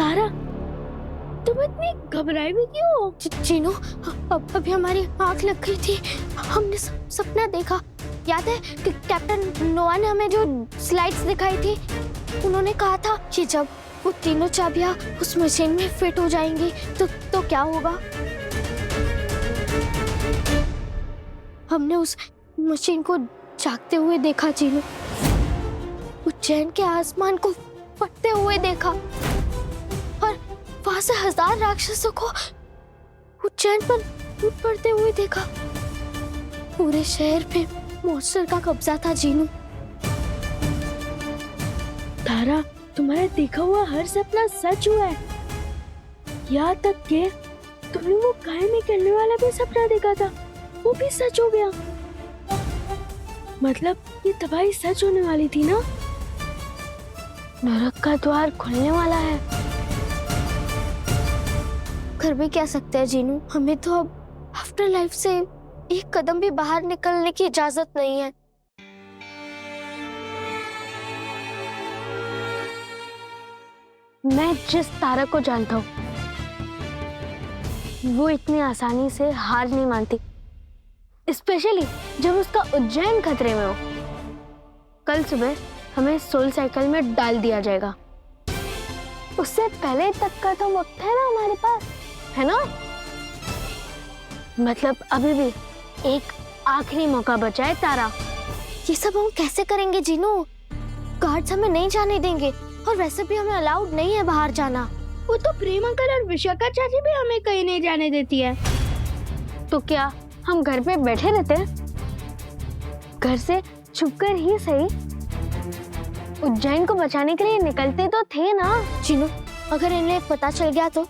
तारा, तुम इतनी घबराई भी क्यों हो? चीनू, अभी हमारी आंख लग गई थी। हमने सपना देखा। याद है कि कैप्टन नोआ ने हमें जो स्लाइड्स दिखाई थी, उन्होंने कहा था कि जब वो तीनों चाबियां उस मशीन में फिट हो जाएंगी तो क्या होगा। हमने उस मशीन को जागते हुए देखा चीनू। उज्जैन के आसमान को फटते हुए देखा और वहां से 1000 राक्षसों को उज्जैन पर टूट पड़ते हुए देखा। पूरे शहर पे मॉन्स्टर का कब्जा था जीनू। तारा, तुम्हारा देखा हुआ हर सपना सच हुआ है। यहाँ तक कि तुमने वो गाय में करने वाला भी सपना देखा था, वो भी सच हो गया। मतलब ये तबाही सच होने वाली थी ना? नरक का द्वार खुलने वाला है। कर भी क्या सकते हैं जीनू, हमें तो अब आफ्टर लाइफ से एक कदम भी बाहर निकलने की इजाजत नहीं है। मैं जिस तारा को जानता हूँ, वो इतनी आसानी से हार नहीं मानती, स्पेशली जब उसका उज्जैन खतरे में हो। कल सुबह हमें सोल साइकिल में डाल दिया जाएगा। उससे पहले तक का तो वक्त है ना हमारे पास, है ना? मतलब अभी भी एक आखिरी मौका बचा है तारा। ये सब हम कैसे करेंगे जीनू? गार्ड्स हमें नहीं जाने देंगे और वैसे भी हमें अलाउड नहीं है बाहर जाना। वो तो प्रेम अंकल और विशाखा चाची भी हमें कहीं नहीं जाने देती है। तो क्या हम घर पे बैठे रहते हैं? घर से छुपकर ही सही, उज्जैन को बचाने के लिए निकलते तो थे ना। जीनू, अगर इन्हें पता चल गया तो?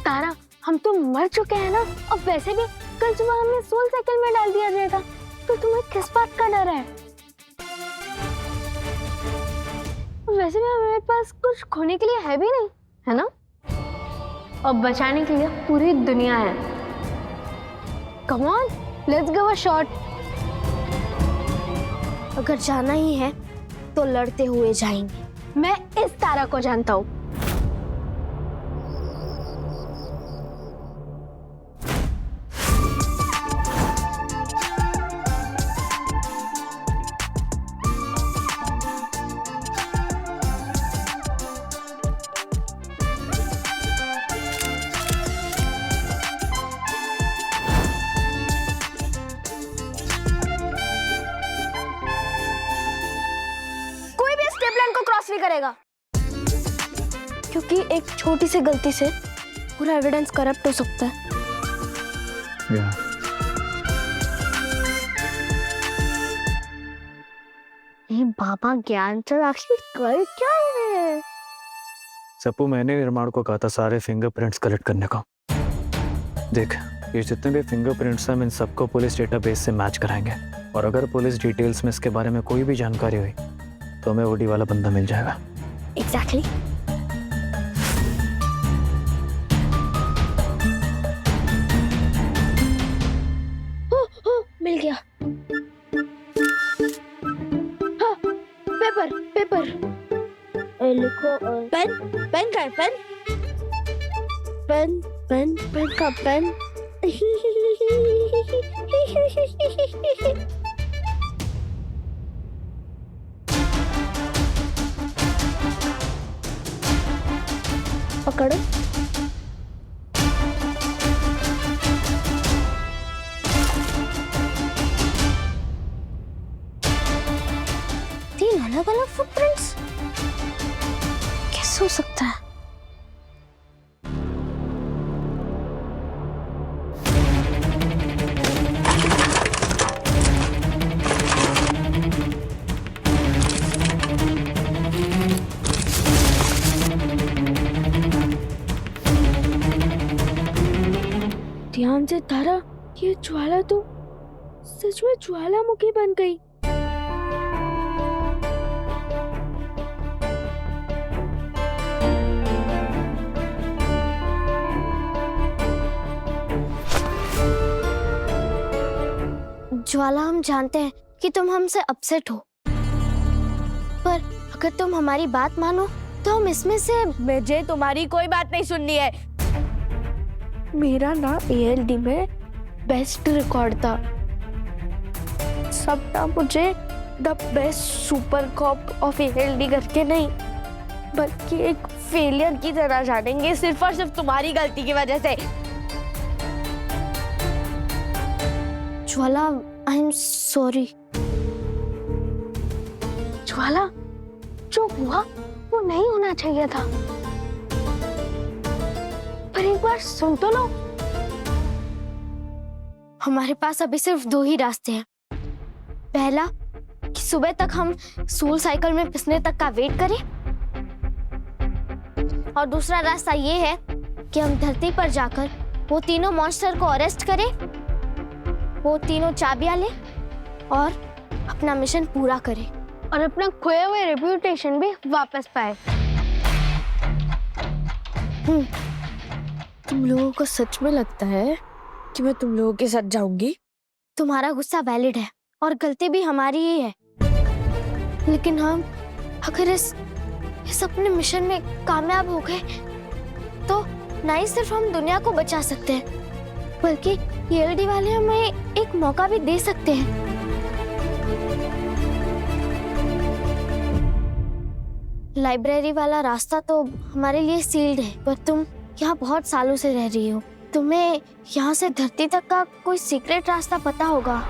तारा, हम तो मर चुके हैं ना। और वैसे भी कल सुबह हमें सोल साइकिल में डाल दिया जाएगा, तो तुम्हें किस बात का डर है? वैसे भी हमारे पास कुछ खोने के लिए है भी नहीं, है ना? और बचाने के लिए पूरी दुनिया है। Come on, let's give a shot. अगर जाना ही है तो लड़ते हुए जाएंगे। मैं इस तारा को जानता हूँ। भी करेगा, क्योंकि एक छोटी सी गलती से पूरा एविडेंस करप्ट हो सकता है। ये बाबा ज्ञान तो आखिर कर क्या है? सप्पू, मैंने निर्माण को कहा था सारे फिंगरप्रिंट्स कलेक्ट करने का। देख, ये जितने भी फिंगरप्रिंट्स हैं, हम इन सबको पुलिस डेटाबेस से मैच कराएंगे, और अगर पुलिस डिटेल्स में इसके बारे में कोई भी जानकारी हुई तो हमें वोडी वाला बंदा मिल जाएगा। एग्जैक्टली। मिल गया। हाँ, पेपर पेपर लिखो। पेन पेन का पेन पेन पेन पेन का पेन। पकड़ो। तीन अलग अलग फुटप्रिंट्स कैसे हो सकता है? ध्यान से तारा, ये ज्वाला तो सच में ज्वालामुखी बन गई। ज्वाला, हम जानते हैं कि तुम हमसे अपसेट हो, पर अगर तुम हमारी बात मानो तो हम इसमें से मुझे तुम्हारी कोई बात नहीं सुननी है। मेरा ना ALD में बेस्ट रिकॉर्ड था। सब ना मुझे the best super cop of ALD करके नहीं, बल्कि एक फेलियर की तरह जानेंगे, सिर्फ और सिर्फ तुम्हारी गलती की वजह से। ज्वाला, आई एम सॉरी। ज्वाला, जो हुआ वो नहीं होना चाहिए था, पर एक बार सुन तो लो। हमारे पास अभी सिर्फ 2 ही रास्ते हैं। पहला कि सुबह तक हम सोल साइकिल में पिसने तक का वेट करें, और दूसरा रास्ता ये है कि हम धरती पर जाकर वो तीनों मॉन्स्टर को अरेस्ट करें, वो तीनों चाबियां लें और अपना मिशन पूरा करें और अपना खोए हुए रेप्यूटेशन भी वापस पाए। तुम लोगों को सच में लगता है कि मैं तुम लोगों के साथ जाऊंगी? तुम्हारा गुस्सा वैलिड है और गलती भी हमारी ही है, लेकिन हम अगर इस अपने मिशन में कामयाब हो गए तो ना ही सिर्फ हम दुनिया को बचा सकते हैं, बल्कि ALD वाले हमें एक मौका भी दे सकते हैं। लाइब्रेरी वाला रास्ता तो हमारे लिए सील्ड है, पर तुम यहाँ बहुत सालों से रह रही हो, तुम्हें यहाँ से धरती तक का कोई सीक्रेट रास्ता पता होगा।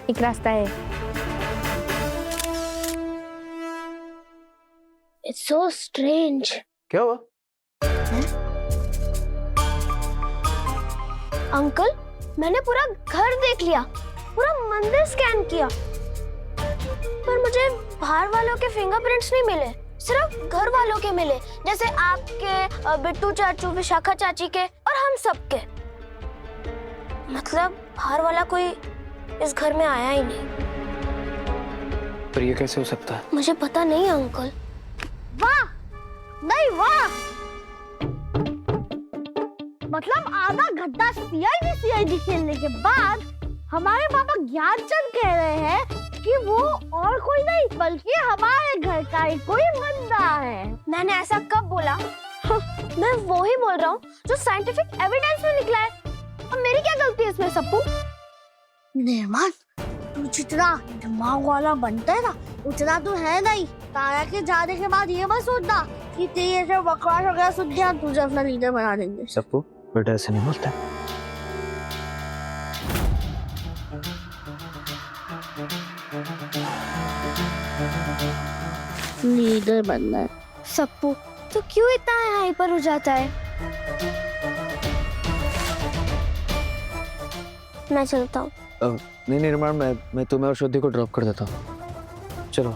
एक रास्ता है। It's so strange. क्या हुआ? अंकल, मैंने पूरा घर देख लिया, पूरा मंदिर स्कैन किया, पर मुझे बाहर वालों के फिंगरप्रिंट्स नहीं मिले, सिर्फ घर वालों के मिले, जैसे आपके, बिट्टू चाचू, विशाखा चाची के और हम सब के। मतलब बाहर वाला कोई इस घर में आया ही नहीं। पर ये कैसे हो सकता है? मुझे पता नहीं अंकल। वाह, नहीं वाह, मतलब आधा घंटा CID खेलने के बाद हमारे पापा ज्ञानचंद कह रहे हैं कि वो और कोई नहीं बल्कि हमारे घर का ही कोई बंदा है। मैंने ऐसा कब बोला? मैं वो ही बोल रहा हूँ जो साइंटिफिक एविडेंस में निकला है। अब मेरी क्या गलती है इसमें सप्पू? निर्मल, तू जितना दिमाग वाला बनता है ना, उतना तो है नहीं। तारा के जाने के बाद ये मत सोचना कि तेरे ऐसे बकवास वगैरह सुन के हम तुझे अपना लीडर बना देंगे। सप्पू, बेटा ऐसे नहीं बोलता। लीडर बनना है। सप्पू, तो क्यों इतना हाइपर हो जाता है? मैं चलता हूँ। नहीं निर्माण, मैं तुम्हें और शुद्धि को ड्रॉप कर देता हूँ। चलो।